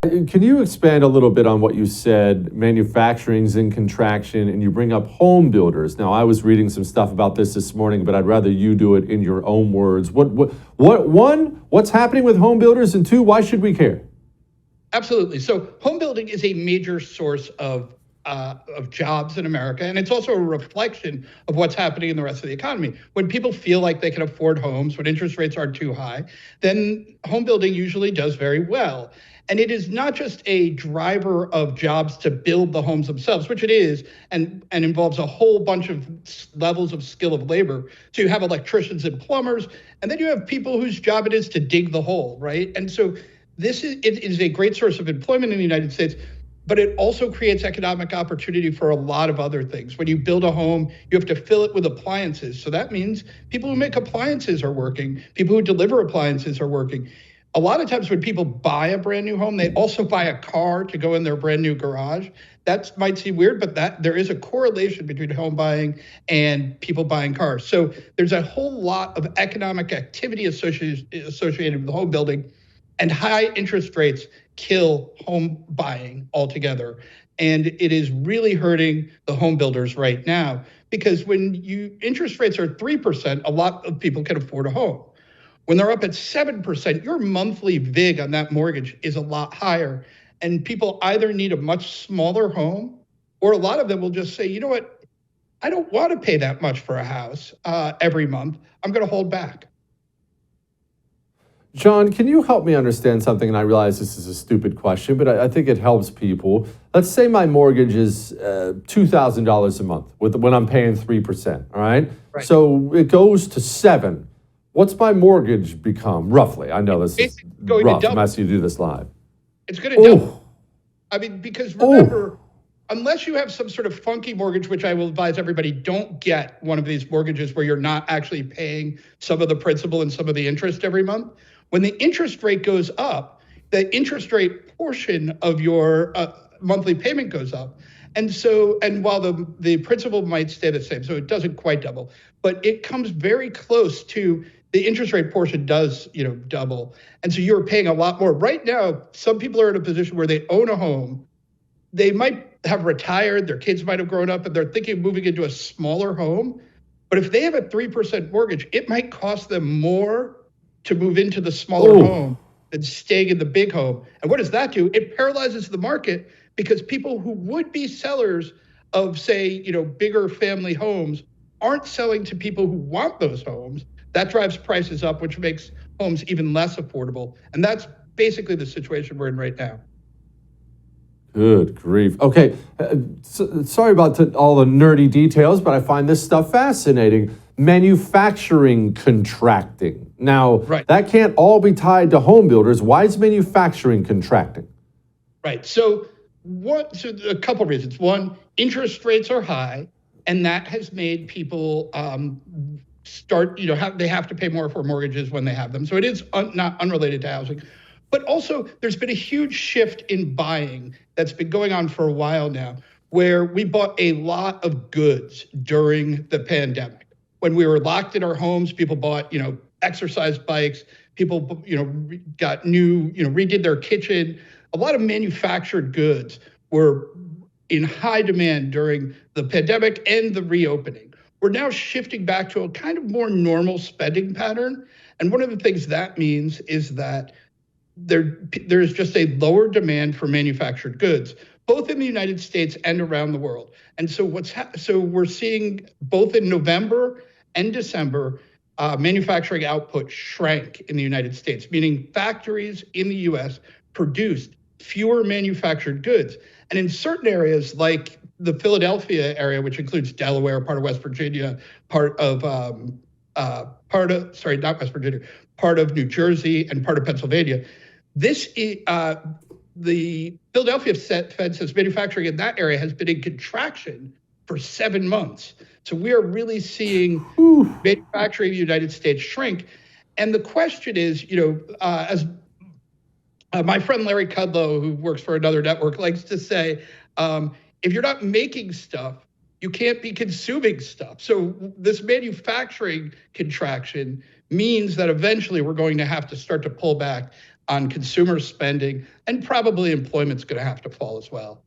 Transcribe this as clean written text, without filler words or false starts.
Can you expand a little bit on what you said? Manufacturing's in contraction, and you bring up home builders. Now, I was reading some stuff about this morning, but I'd rather you do it in your own words. One, what's happening with home builders, and two, why should we care? Absolutely. So home building is a major source of jobs in America, and it's also a reflection of what's happening in the rest of the economy. When people feel like they can afford homes, when interest rates aren't too high, then home building usually does very well. And it is not just a driver of jobs to build the homes themselves, which it is, and involves a whole bunch of levels of skill of labor. So you have electricians and plumbers, and then you have people whose job it is to dig the hole, right? And so it is a great source of employment in the United States, but it also creates economic opportunity for a lot of other things. When you build a home, you have to fill it with appliances. So that means people who make appliances are working, people who deliver appliances are working. A lot of times when people buy a brand new home, they also buy a car to go in their brand new garage. That might seem weird, but there is a correlation between home buying and people buying cars. So there's a whole lot of economic activity associated with home building, and high interest rates kill home buying altogether. And it is really hurting the home builders right now, because when interest rates are 3%, a lot of people can afford a home. When they're up at 7%, your monthly VIG on that mortgage is a lot higher. And people either need a much smaller home, or a lot of them will just say, you know what, I don't want to pay that much for a house every month. I'm going to hold back. John, can you help me understand something? And I realize this is a stupid question, but I think it helps people. Let's say my mortgage is $2,000 a month when I'm paying 3%, all right? Right. So it goes to 7. What's my mortgage become, roughly? I know this is rough. I'm asking you to do this live. It's going to double. I mean, because remember, unless you have some sort of funky mortgage, which I will advise everybody, don't get one of these mortgages where you're not actually paying some of the principal and some of the interest every month. When the interest rate goes up, the interest rate portion of your monthly payment goes up. And while the principal might stay the same, so it doesn't quite double, but it comes very close to the interest rate portion does, double. And so you're paying a lot more. Right now, some people are in a position where they own a home. They might have retired, their kids might have grown up, and they're thinking of moving into a smaller home. But if they have a 3% mortgage, it might cost them more to move into the smaller home than staying in the big home. And what does that do? It paralyzes the market, because people who would be sellers of, say, bigger family homes aren't selling to people who want those homes. That drives prices up, which makes homes even less affordable. And that's basically the situation we're in right now. Good grief. Okay, sorry about all the nerdy details, but I find this stuff fascinating. Manufacturing contracting. Now, That can't all be tied to home builders. Why is manufacturing contracting? Right. So a couple of reasons. One, interest rates are high, and that has made people they have to pay more for mortgages when they have them. So it is not unrelated to housing. But also, there's been a huge shift in buying that's been going on for a while now, where we bought a lot of goods during the pandemic. When we were locked in our homes, people bought, exercise bikes. People, got new, redid their kitchen. A lot of manufactured goods were in high demand during the pandemic and the reopening. We're now shifting back to a kind of more normal spending pattern. And one of the things that means is that there's just a lower demand for manufactured goods, both in the United States and around the world. And so we're seeing both in November and December, manufacturing output shrank in the United States, meaning factories in the US produced fewer manufactured goods. And in certain areas like the Philadelphia area, which includes Delaware, part of West Virginia, part of New Jersey, and part of Pennsylvania, the Philadelphia Fed says manufacturing in that area has been in contraction for 7 months. So we are really seeing manufacturing in the United States shrink. And the question is, as my friend Larry Kudlow, who works for another network, likes to say, if you're not making stuff, you can't be consuming stuff. So this manufacturing contraction means that eventually we're going to have to start to pull back on consumer spending, and probably employment's going to have to fall as well.